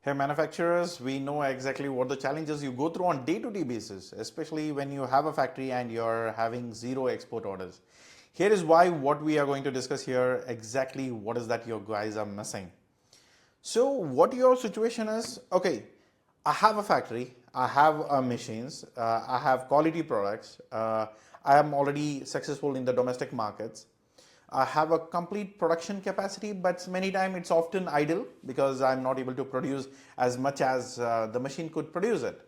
Hey manufacturers, we know exactly what the challenges you go through on day-to-day basis, especially when you have a factory and you're having zero export orders. Here is why what we are going to discuss here, exactly what is that your guys are missing. So what your situation is, okay, I have a factory, I have machines, I have quality products, I am already successful in the domestic markets. I have a complete production capacity, but many times it's often idle because I'm not able to produce as much as the machine could produce it.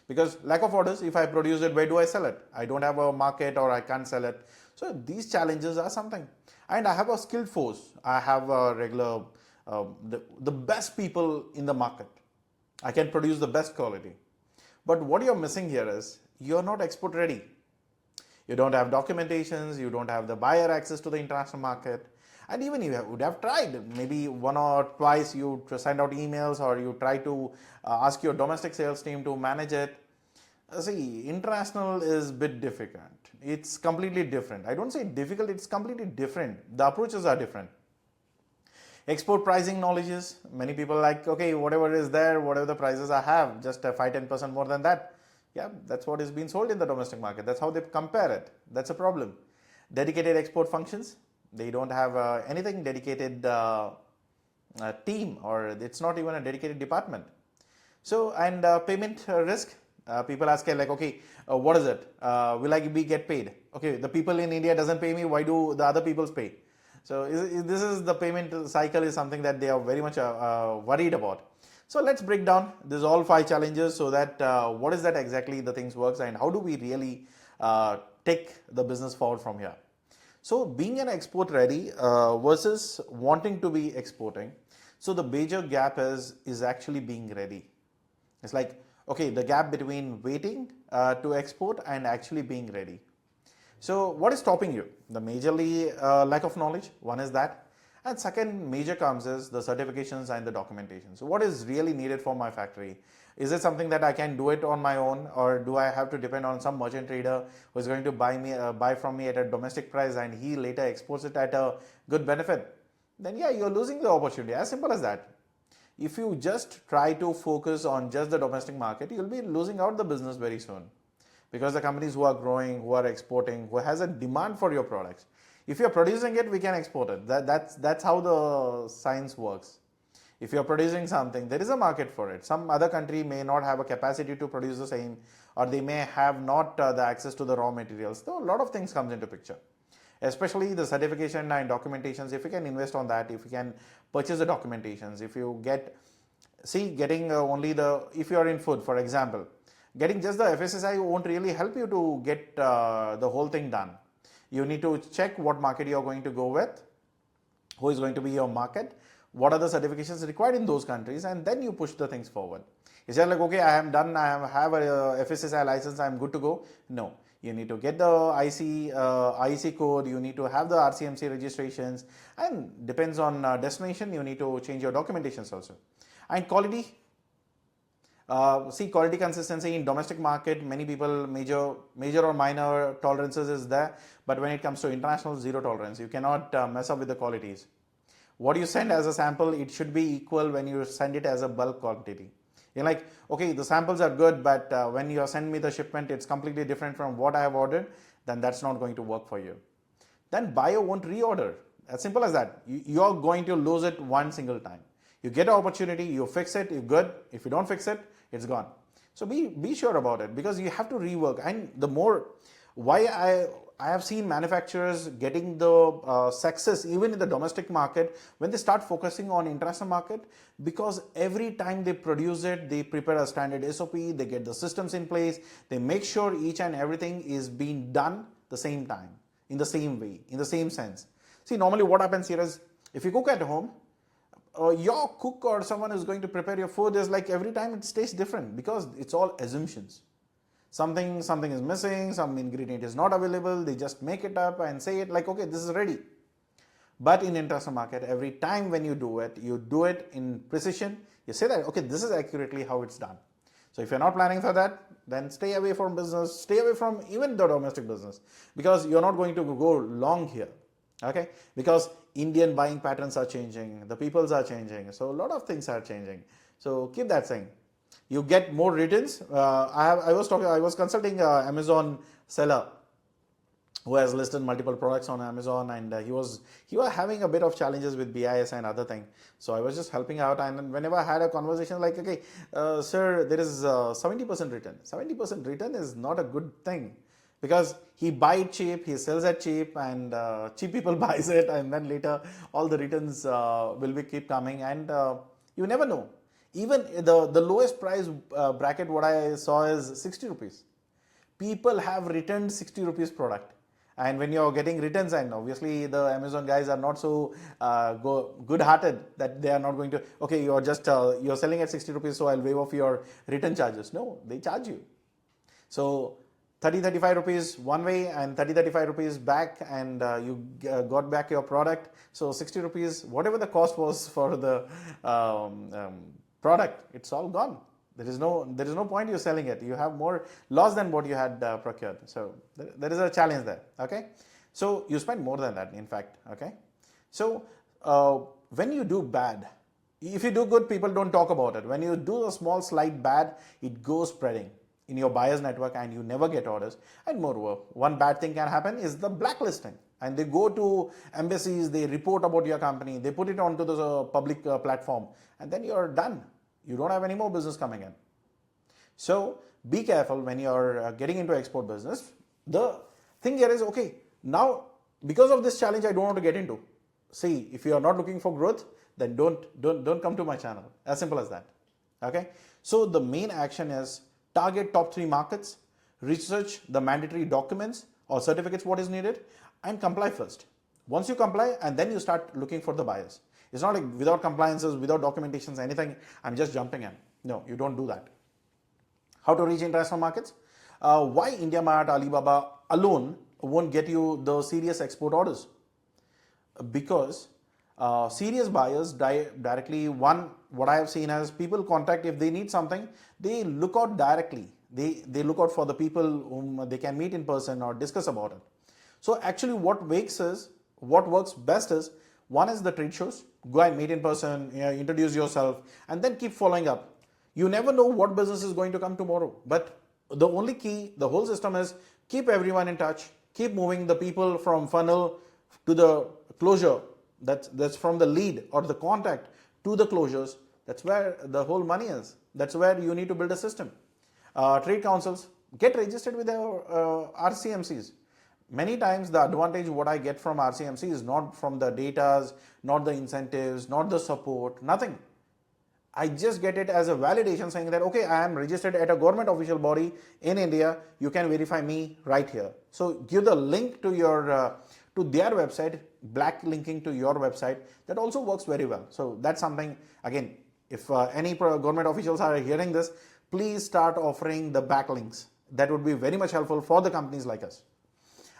Because lack of orders, if I produce it, where do I sell it? I don't have a market or I can't sell it. So these challenges are something. And I have a skilled force. I have a regular, the best people in the market. I can produce the best quality. But what you're missing here is you're not export ready. You don't have documentations, you don't have the buyer access to the international market. And even you would have tried, maybe one or twice you send out emails or you try to ask your domestic sales team to manage it. See, international is a bit difficult. It's completely different. I don't say difficult, it's completely different. The approaches are different. Export pricing knowledges, many people like, okay, whatever is there, whatever the prices I have, just 5-10% more than that. Yeah, that's what is being sold in the domestic market. That's how they compare it. That's a problem. Dedicated export functions, they don't have anything dedicated team, or it's not even a dedicated department. So, and payment risk, people ask like, okay, what is it? Will I be get paid? Okay, the people in India doesn't pay me, why do the other people's pay? So this is the payment cycle is something that they are very much worried about. So let's break down this all 5 challenges so that what is that exactly the things works and how do we really take the business forward from here. So being an export ready versus wanting to be exporting. So the major gap is actually being ready. It's like, okay, the gap between waiting to export and actually being ready. So what is stopping you? The majorly lack of knowledge, one is that. And second major comes is the certifications and the documentation. So what is really needed for my factory? Is it something that I can do it on my own, or do I have to depend on some merchant trader who is going to buy from me at a domestic price and he later exports it at a good benefit? Then yeah, you're losing the opportunity, as simple as that. If you just try to focus on just the domestic market, you'll be losing out the business very soon. Because the companies who are growing, who are exporting, who has a demand for your products. If you're producing it, we can export it. That's how the science works. If you're producing something, there is a market for it. Some other country may not have a capacity to produce the same, or they may have not the access to the raw materials. So a lot of things comes into picture. Especially the certification and documentations, if you can invest on that, if you can purchase the documentations, if you get, getting only if you are in food, for example, getting just the FSSI won't really help you to get the whole thing done. You need to check what market you are going to go with, who is going to be your market, what are the certifications required in those countries, and then you push the things forward. Is that like, okay, I am done, I have a FSSI license, I am good to go? No. You need to get the IEC code, you need to have the RCMC registrations, and depends on destination, you need to change your documentations also. And quality, quality consistency in domestic market, many people major or minor tolerances is there, but when it comes to international, zero tolerance. You cannot mess up with the qualities. What you send as a sample, it should be equal when you send it as a bulk quantity. You're like, okay, the samples are good, but when you send me the shipment, it's completely different from what I have ordered, then that's not going to work for you. Then buyer won't reorder. As simple as that. You're going to lose it one single time. You get an opportunity, you fix it, you're good. If you don't fix it, it's gone. So be sure about it, because you have to rework. And the more, why I have seen manufacturers getting the success even in the domestic market when they start focusing on international market, because every time they produce it, they prepare a standard SOP, they get the systems in place, they make sure each and everything is being done the same time, in the same way, in the same sense. See, normally what happens here is, if you cook at home, your cook or someone is going to prepare your food is like every time it tastes different, because it's all assumptions. Something is missing, some ingredient is not available, they just make it up and say it like, okay, this is ready. But in international market, every time when you do it in precision. You say that, okay, this is accurately how it's done. So if you're not planning for that, then stay away from business, stay away from even the domestic business, because you're not going to go long here. Okay, because Indian buying patterns are changing, the peoples are changing, so a lot of things are changing. So keep that saying. You get more returns. I was consulting Amazon seller who has listed multiple products on Amazon, and he was having a bit of challenges with BIS and other thing. So I was just helping out, and whenever I had a conversation like, okay, sir, there is 70% return. 70% return is not a good thing, because he buy it cheap, he sells it cheap, and cheap people buys it, and then later all the returns will be keep coming, and you never know. Even the lowest price bracket what I saw is 60 rupees. People have returned 60 rupees product, and when you're getting returns, and obviously the Amazon guys are not so good hearted that they are not going to, okay, you're just you're selling at 60 rupees, so I'll waive off your return charges. No, they charge you. So 35 rupees one way and 35 rupees back, and you got back your product. So 60 rupees, whatever the cost was for the product, it's all gone. There is no point you selling it. You have more loss than what you had procured. So there is a challenge there. Okay, so you spend more than that, in fact. Okay, so when you do bad, if you do good, people don't talk about it. When you do a small slight bad, it goes spreading in your buyer's network, and you never get orders. And moreover, one bad thing can happen is the blacklisting. And they go to embassies, they report about your company, they put it onto the public platform, and then you're done. You don't have any more business coming in. So be careful when you're getting into export business. The thing here is, okay, now because of this challenge I don't want to get into. See, if you are not looking for growth, then don't come to my channel. As simple as that. Okay. So the main action is target top 3 markets, research the mandatory documents or certificates what is needed, and comply first. Once you comply, and then you start looking for the buyers. It's not like without compliances, without documentations, anything, I'm just jumping in. No, you don't do that. How to reach international markets? Why India Mart, Alibaba alone won't get you the serious export orders? Because serious buyers directly, what I have seen as people contact, if they need something, they look out directly. They look out for the people whom they can meet in person or discuss about it. So actually what works best is, one is the trade shows. Go and meet in person, introduce yourself, and then keep following up. You never know what business is going to come tomorrow. But the only key, the whole system is keep everyone in touch, keep moving the people from funnel to the closure. That's from the lead or the contact to the closures. That's where the whole money is. That's where you need to build a system. Trade councils, get registered with the RCMCs. Many times the advantage what I get from RCMC is not from the datas, not the incentives, not the support, nothing. I just get it as a validation saying that, okay, I am registered at a government official body in India. You can verify me right here. So give the link to your to their website, black linking to your website. That also works very well. So that's something, again, if any government officials are hearing this, please start offering the backlinks. That would be very much helpful for the companies like us.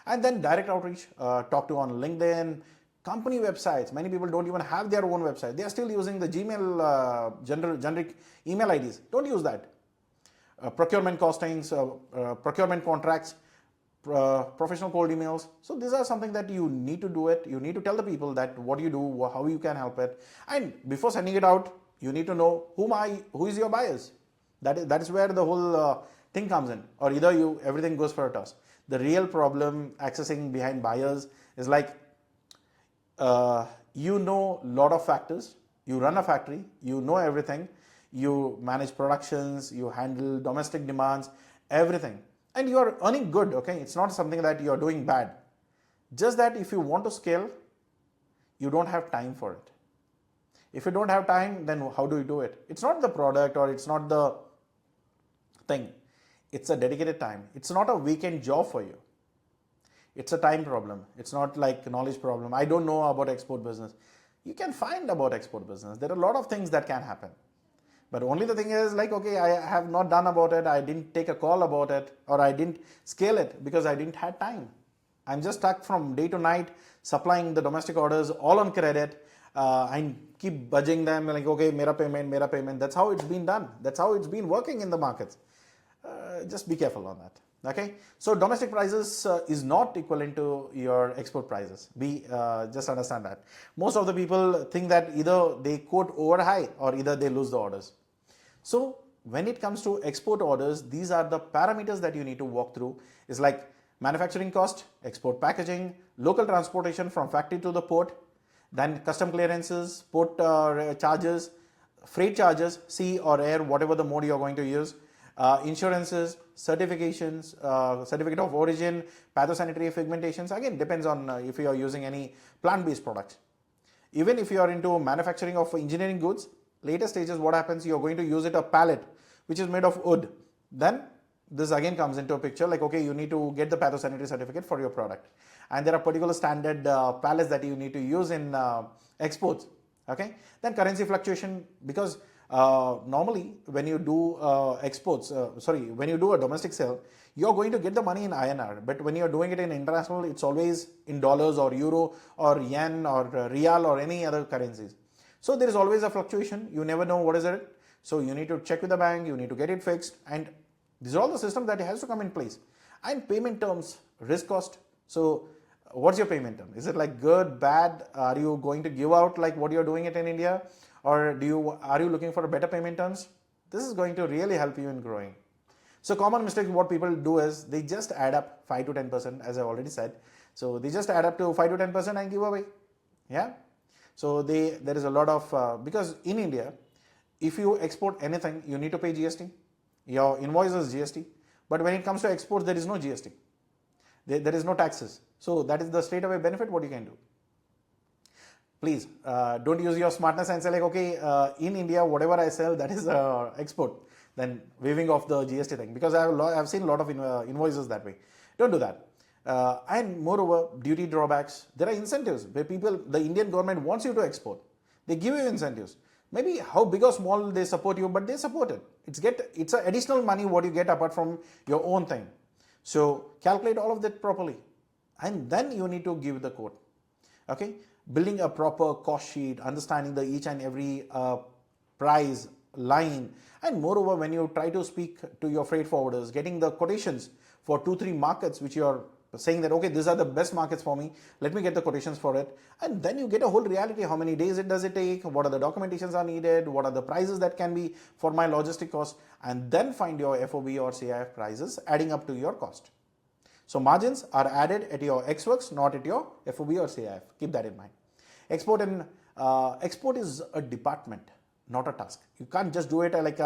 And then direct outreach, talk to on LinkedIn, company websites. Many people don't even have their own website. They are still using the Gmail generic email IDs. Don't use that. Procurement costings, procurement contracts, professional cold emails. So these are something that you need to do it. You need to tell the people that what you do, how you can help it. And before sending it out, you need to know who is your buyers. That is where the whole thing comes in. Or either everything goes for a toss. The real problem accessing behind buyers is like, you know a lot of factors. You run a factory, you know everything. You manage productions, you handle domestic demands, everything. And you are earning good, okay? It's not something that you are doing bad. Just that if you want to scale, you don't have time for it. If you don't have time, then how do you do it? It's not the product or it's not the thing. It's a dedicated time. It's not a weekend job for you. It's a time problem. It's not like knowledge problem. I don't know about export business. You can find about export business. There are a lot of things that can happen. But only the thing is like, okay, I have not done about it. I didn't take a call about it, or I didn't scale it because I didn't have time. I'm just stuck from day to night supplying the domestic orders all on credit. I keep budging them like, okay, mera payment. That's how it's been done. That's how it's been working in the markets. Just be careful on that. Okay, so domestic prices is not equivalent to your export prices. Just understand that. Most of the people think that either they quote over high or either they lose the orders. So when it comes to export orders, these are the parameters that you need to walk through. Is like manufacturing cost, export packaging, local transportation from factory to the port, then custom clearances, port charges, freight charges, sea or air, whatever the mode you're going to use, insurances, certifications, certificate of origin, pathosanitary pigmentations. Again, depends on if you are using any plant-based products. Even if you are into manufacturing of engineering goods, later stages, what happens, you're going to use it a pallet which is made of wood. Then this again comes into a picture like, okay, you need to get the pathosanitary certificate for your product. And there are particular standard pallets that you need to use in exports. Okay. Then currency fluctuation, because normally when you do when you do a domestic sale, you're going to get the money in INR. But when you're doing it in international, it's always in dollars or euro or yen or real or any other currencies. So there is always a fluctuation. You never know what is it. So you need to check with the bank, you need to get it fixed, and these are all the system that has to come in place. And payment terms, risk cost. So what's your payment term? Is it like good, bad? Are you going to give out like what you're doing it in India? Or are you looking for better payment terms? This is going to really help you in growing. So common mistake what people do is they just add up 5 to 10%, as I already said. So they just add up to 5 to 10% and give away. Yeah. So there is a lot of, because in India, if you export anything, you need to pay GST. Your invoice is GST. But when it comes to exports, there is no GST. There is no taxes. So that is the straight away benefit what you can do. Please don't use your smartness and say like, okay, in India, whatever I sell, that is export. Then waiving off the GST thing, because I've seen a lot of invoices that way. Don't do that. And moreover, duty drawbacks. There are incentives where the Indian government wants you to export. They give you incentives. Maybe how big or small they support you, but they support it. It's an additional money what you get apart from your own thing. So calculate all of that properly, and then you need to give the quote. Okay, building a proper cost sheet, understanding the each and every price line, and moreover, when you try to speak to your freight forwarders, getting the quotations for 2-3 markets which you are saying that, okay, these are the best markets for me, let me get the quotations for it. And then you get a whole reality, how many days does it take, what are the documentations are needed, what are the prices that can be for my logistic cost, and then find your FOB or CIF prices adding up to your cost. So margins are added at your X works, not at your FOB or CIF. Keep that in mind. Export is a department, not a task. You can't just do it like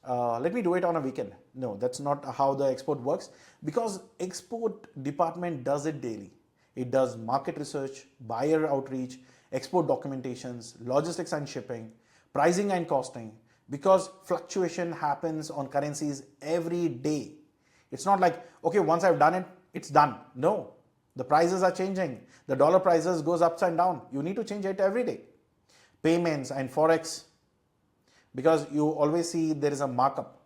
let me do it on a weekend. No, that's not how the export works, because export department does it daily. It does market research, buyer outreach, export documentations, logistics and shipping, pricing and costing, because fluctuation happens on currencies every day. It's not like, okay, once I've done it, it's done. No, the prices are changing. The dollar prices goes ups and down. You need to change it every day. Payments and Forex, because you always see there is a markup.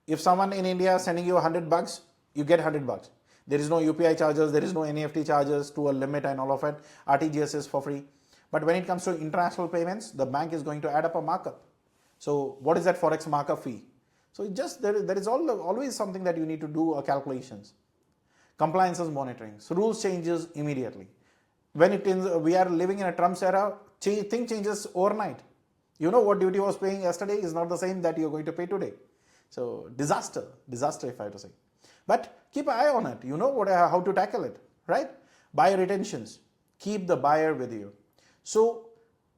If someone in India is sending you $100, you get $100. There is no UPI charges, there is no NEFT charges to a limit and all of it. RTGS is for free. But when it comes to international payments, the bank is going to add up a markup. So what is that Forex markup fee? So there is always something that you need to do calculations. Compliances monitoring. So rules changes immediately. We are living in a Trump's era, thing changes overnight. You know what duty was paying yesterday is not the same that you're going to pay today. So disaster if I have to say. But keep an eye on it. You know how to tackle it, right? Buyer retentions. Keep the buyer with you. So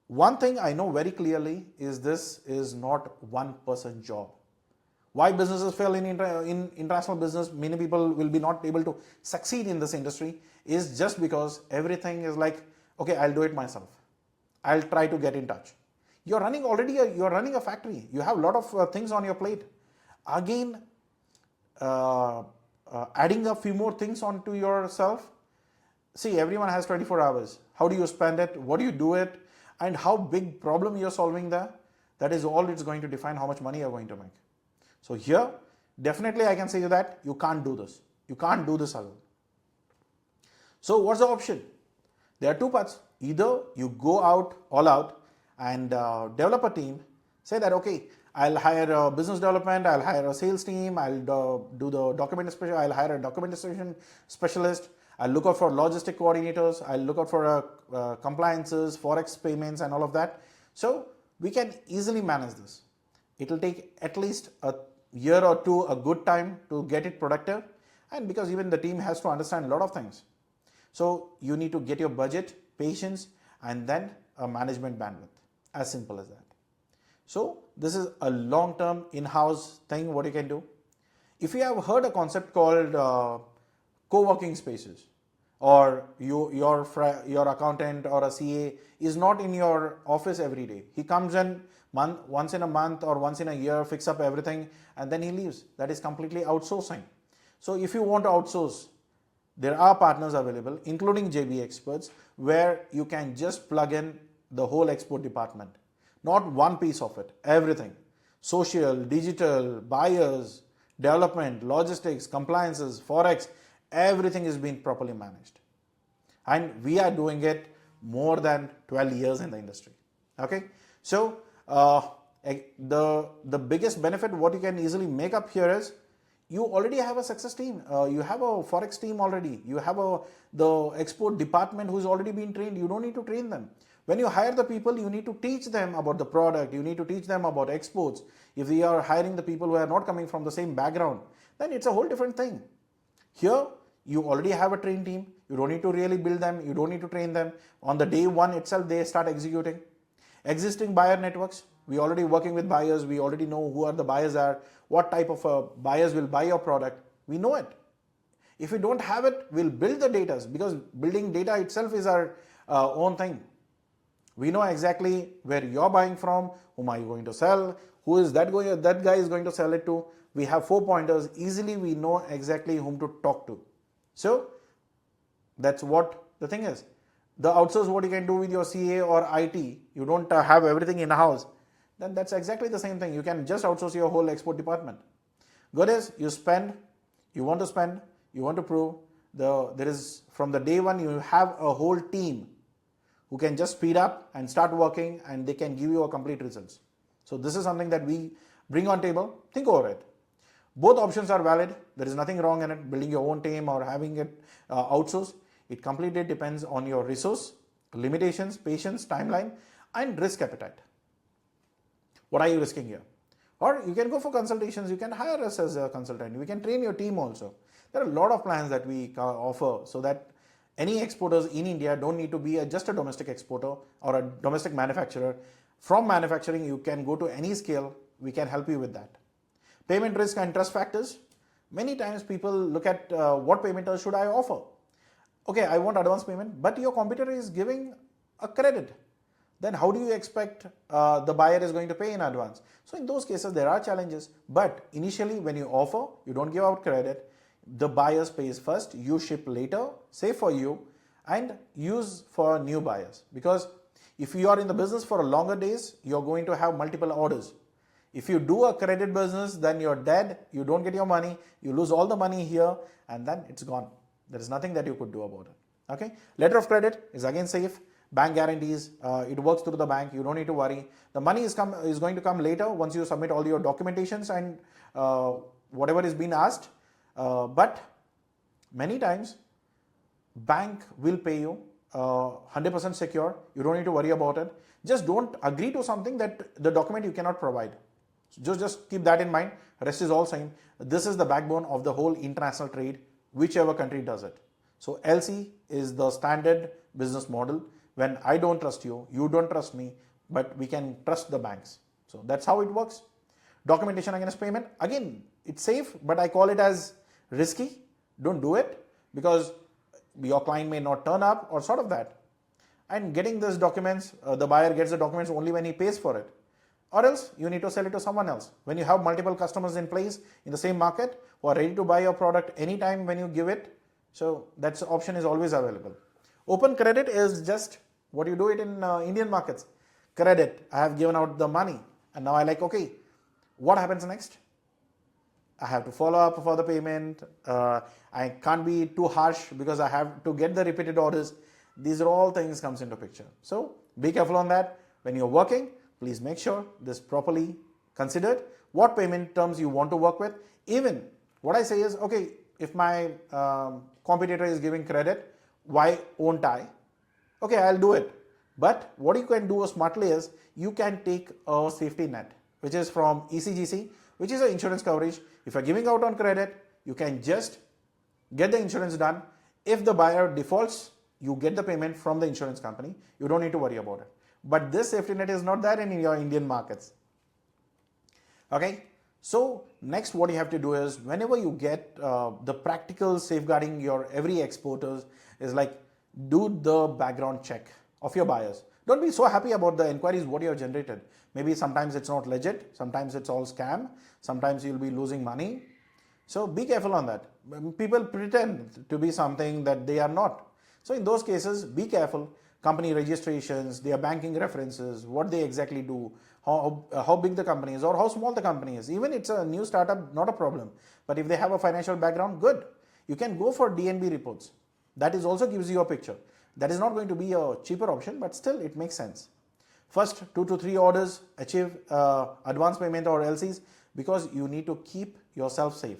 one thing I know very clearly is this is not one person job. Why businesses fail in international business, many people will be not able to succeed in this industry, is just because everything is like, okay, I'll do it myself. I'll try to get in touch. You're running a factory. You have a lot of things on your plate. Again, adding a few more things onto yourself. See, everyone has 24 hours. How do you spend it? What do you do it? And how big problem you're solving there? That is all it's going to define how much money you're going to make. So here, definitely I can say that you can't do this. You can't do this alone. So what's the option? There are two paths. Either you go out, all out, and develop a team. Say that, okay, I'll hire a business development, I'll hire a sales team, I'll do the documentation, I'll hire a documentation specialist, I'll look out for logistic coordinators, I'll look out for compliances, Forex payments and all of that. So we can easily manage this. It will take at least a year or two, a good time to get it productive. And because even the team has to understand a lot of things. So you need to get your budget, patience, and then a management bandwidth. As simple as that. So this is a long-term in-house thing what you can do. If you have heard a concept called co-working spaces, or your accountant or a CA is not in your office every day. He comes in once in a month or once in a year, fix up everything, and then he leaves. That is completely outsourcing. So if you want to outsource, there are partners available, including JB Experts, where you can just plug in the whole export department. Not one piece of it, everything. Social, digital, buyers, development, logistics, compliances, forex, everything is being properly managed. And we are doing it more than 12 years in the industry. Okay, so the biggest benefit what you can easily make up here is you already have a success team. You have a forex team already. You have the export department who's already been trained. You don't need to train them. When you hire the people, you need to teach them about the product. You need to teach them about exports. If we are hiring the people who are not coming from the same background, then it's a whole different thing. Here, you already have a trained team. You don't need to really build them. You don't need to train them. On the day one itself, they start executing. Existing buyer networks. We already working with buyers. We already know who are the buyers are. What type of buyers will buy your product. We know it. If we don't have it, we'll build the data, because building data itself is our own thing. We know exactly where you're buying from, whom are you going to sell, who is that guy is going to sell it to. We have 4 pointers. Easily we know exactly whom to talk to. So that's what the thing is. The outsource what you can do with your CA or IT, you don't have everything in-house, then that's exactly the same thing. You can just outsource your whole export department. Good is you spend, you want to prove, there is from the day one you have a whole team who can just speed up and start working, and they can give you a complete results. So this is something that we bring on table. Think over it. Both options are valid. There is nothing wrong in it, building your own team or having it outsourced. It completely depends on your resource, limitations, patience, timeline, and risk appetite. What are you risking here? Or you can go for consultations. You can hire us as a consultant. We can train your team also. There are a lot of plans that we offer so that any exporters in India don't need to be just a domestic exporter or a domestic manufacturer. From manufacturing, you can go to any scale. We can help you with that. Payment risk and trust factors. Many times people look at what payment terms should I offer. Okay, I want advance payment, but your competitor is giving a credit. Then how do you expect the buyer is going to pay in advance? So in those cases, there are challenges. But initially, when you offer, you don't give out credit. The buyers pays first, you ship later, save for you, and use for new buyers. Because if you are in the business for a longer days, you're going to have multiple orders. If you do a credit business, then you're dead. You don't get your money. You lose all the money here, and then it's gone. There is nothing that you could do about it. Okay. Letter of credit is again safe. Bank guarantees. It works through the bank. You don't need to worry. The money is going to come later once you submit all your documentations and whatever is being asked. But many times, bank will pay you 100% secure. You don't need to worry about it. Just don't agree to something that the document you cannot provide. Just keep that in mind. Rest is all same. This is the backbone of the whole international trade, whichever country does it. So LC is the standard business model. When I don't trust you, you don't trust me, but we can trust the banks. So that's how it works. Documentation against payment. Again, it's safe, but I call it as risky. Don't do it because your client may not turn up or sort of that. And getting these documents, the buyer gets the documents only when he pays for it. Or else you need to sell it to someone else. When you have multiple customers in place in the same market who are ready to buy your product anytime when you give it, so that option is always available. Open credit is just what you do it in Indian markets. Credit, I have given out the money and now I like, okay, what happens next? I have to follow up for the payment. I can't be too harsh because I have to get the repeated orders. These are all things comes into picture. So be careful on that. When you're working, please make sure this properly considered. What payment terms you want to work with. Even what I say is, okay, if my competitor is giving credit, why won't I? Okay, I'll do it. But what you can do smartly is you can take a safety net. which is from ECGC, which is an insurance coverage. If you're giving out on credit, you can just get the insurance done. If the buyer defaults, you get the payment from the insurance company. You don't need to worry about it. But this safety net is not there in your Indian markets. Okay. So next what you have to do is, whenever you get the practical safeguarding your every exporters is like, do the background check of your buyers. Don't be so happy about the inquiries what you have generated. Maybe sometimes it's not legit, sometimes it's all scam, sometimes you'll be losing money. So be careful on that. People pretend to be something that they are not. So in those cases, be careful. Company registrations, their banking references, what they exactly do, how big the company is or how small the company is. Even it's a new startup, not a problem. But if they have a financial background, good. You can go for DNB reports. That is also gives you a picture. That is not going to be a cheaper option, but still it makes sense. First 2 to 3 orders, achieve advance payment or LCs, because you need to keep yourself safe.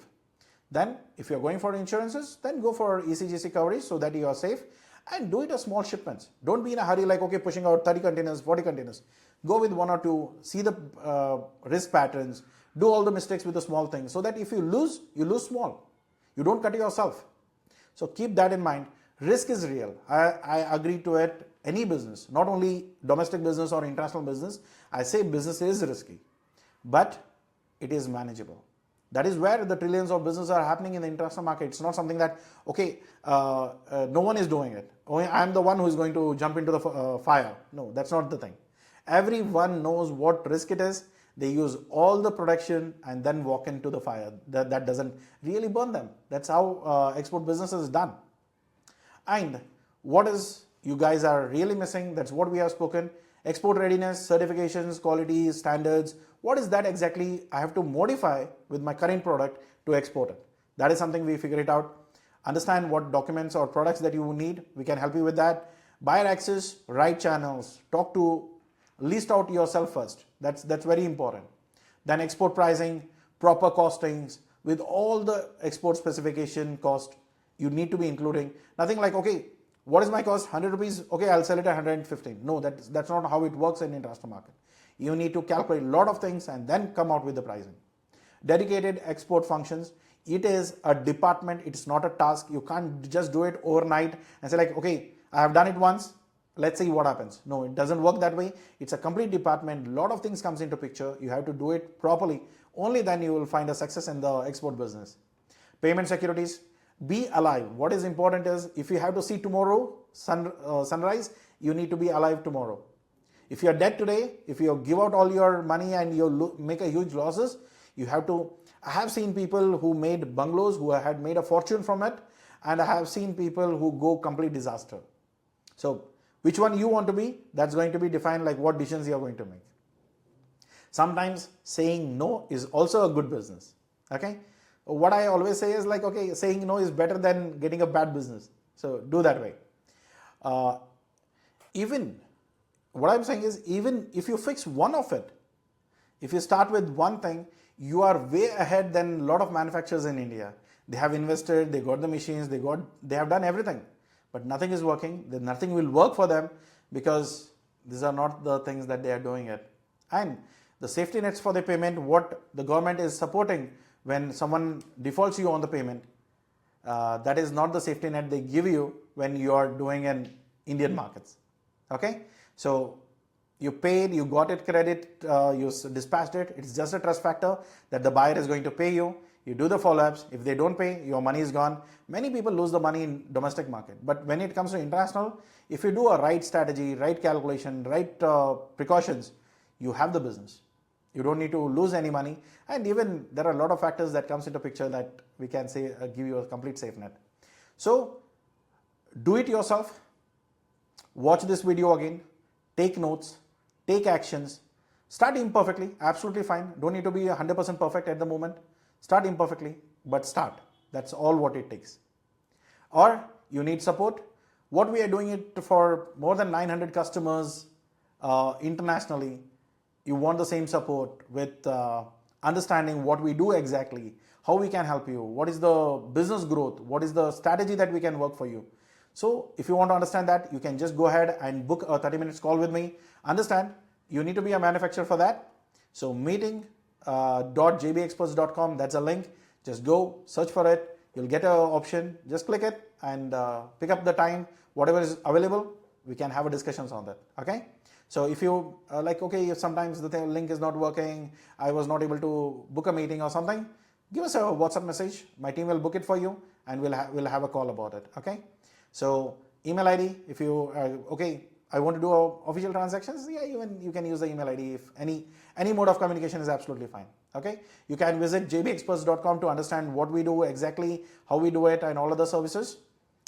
Then if you're going for insurances, then go for ECGC coverage so that you are safe, and do it as small shipments. Don't be in a hurry like, okay, pushing out 30 containers, 40 containers. Go with 1 or 2, see the risk patterns, do all the mistakes with the small things, so that if you lose small. You don't cut yourself. So keep that in mind. Risk is real. I agree to it. Any business, not only domestic business or international business, I say business is risky, but it is manageable. That is where the trillions of business are happening in the international market. It's not something that, okay, no one is doing it. I'm the one who is going to jump into the fire. No, that's not the thing. Everyone knows what risk it is. They use all the production and then walk into the fire. That doesn't really burn them. That's how export business is done. And what is you guys are really missing, that's what we have spoken. Export readiness, certifications, quality, standards. What is that exactly I have to modify with my current product to export it? That is something we figure it out. Understand what documents or products that you need. We can help you with that. Buyer access, right channels. List out yourself first. That's very important. Then export pricing, proper costings with all the export specification cost you need to be including. Nothing like, okay, what is my cost? 100 rupees. Okay, I'll sell it at 115. No, that's not how it works in international market. You need to calculate a lot of things and then come out with the pricing. Dedicated export functions. It is a department. It's not a task. You can't just do it overnight and say like, okay, I have done it once. Let's see what happens. No, it doesn't work that way. It's a complete department. A lot of things comes into picture. You have to do it properly. Only then you will find a success in the export business. Payment securities. Be alive. What is important is, if you have to see tomorrow sunrise, you need to be alive tomorrow. If you are dead today, if you give out all your money and you make a huge losses, you have to. I have seen people who made bungalows, who had made a fortune from it, and I have seen people who go complete disaster. So which one you want to be, that's going to be defined like what decisions you are going to make. Sometimes saying no is also a good business. Okay. What I always say is like, okay, saying no is better than getting a bad business. So do that way. Even what I'm saying is, even if you fix one of it, if you start with one thing, you are way ahead than a lot of manufacturers in India. They have invested, they got the machines, they have done everything, but nothing is working. Nothing will work for them because these are not the things that they are doing it. And the safety nets for the payment, what the government is supporting when someone defaults you on the payment, that is not the safety net they give you when you are doing in Indian markets. Okay, so you paid, you got it credit, you dispatched it. It's just a trust factor that the buyer is going to pay you. You do the follow-ups. If they don't pay, your money is gone. Many people lose the money in domestic market, but when it comes to international, if you do a right strategy, right calculation, right precautions, you have the business. You don't need to lose any money, and even there are a lot of factors that comes into picture that we can say give you a complete safe net. So do it yourself. Watch this video again. Take notes. Take actions. Start imperfectly. Absolutely fine. Don't need to be 100% perfect at the moment. Start imperfectly, but start. That's all what it takes. Or you need support. What we are doing it for more than 900 customers internationally. You want the same support with understanding what we do exactly, how we can help you, what is the business growth, what is the strategy that we can work for you. So if you want to understand that, you can just go ahead and book a 30 minutes call with me. Understand, you need to be a manufacturer for that. So meeting.jbexperts.com, that's a link. Just go search for it. You'll get an option. Just click it and pick up the time, whatever is available. We can have a discussions on that. Okay. So if you okay, if sometimes the link is not working, I was not able to book a meeting or something, give us a WhatsApp message. My team will book it for you, and we'll have a call about it. Okay. So email ID, if you okay, I want to do official transactions, yeah, even you can use the email ID. If any mode of communication is absolutely fine. Okay. You can visit jbexperts.com to understand what we do exactly, how we do it, and all other services.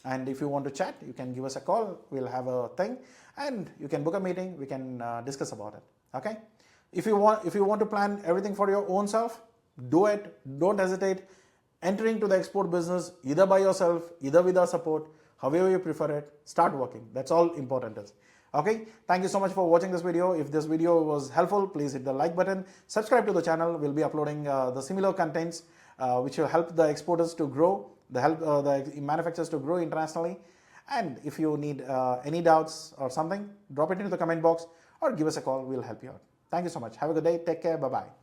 And if you want to chat, you can give us a call. We'll have a thing, and you can book a meeting. We can discuss about it. Okay. If you want to plan everything for your own self, do it. Don't hesitate. Enter into the export business either by yourself, either with our support, however you prefer it. Start working. That's all important is. Okay. Thank you so much for watching this video. If this video was helpful, please hit the like button. Subscribe to the channel. We'll be uploading the similar contents which will help the exporters to grow, the manufacturers to grow internationally. And if you need any doubts or something, drop it into the comment box or give us a call. We'll help you out. Thank you so much. Have a good day. Take care. Bye-bye.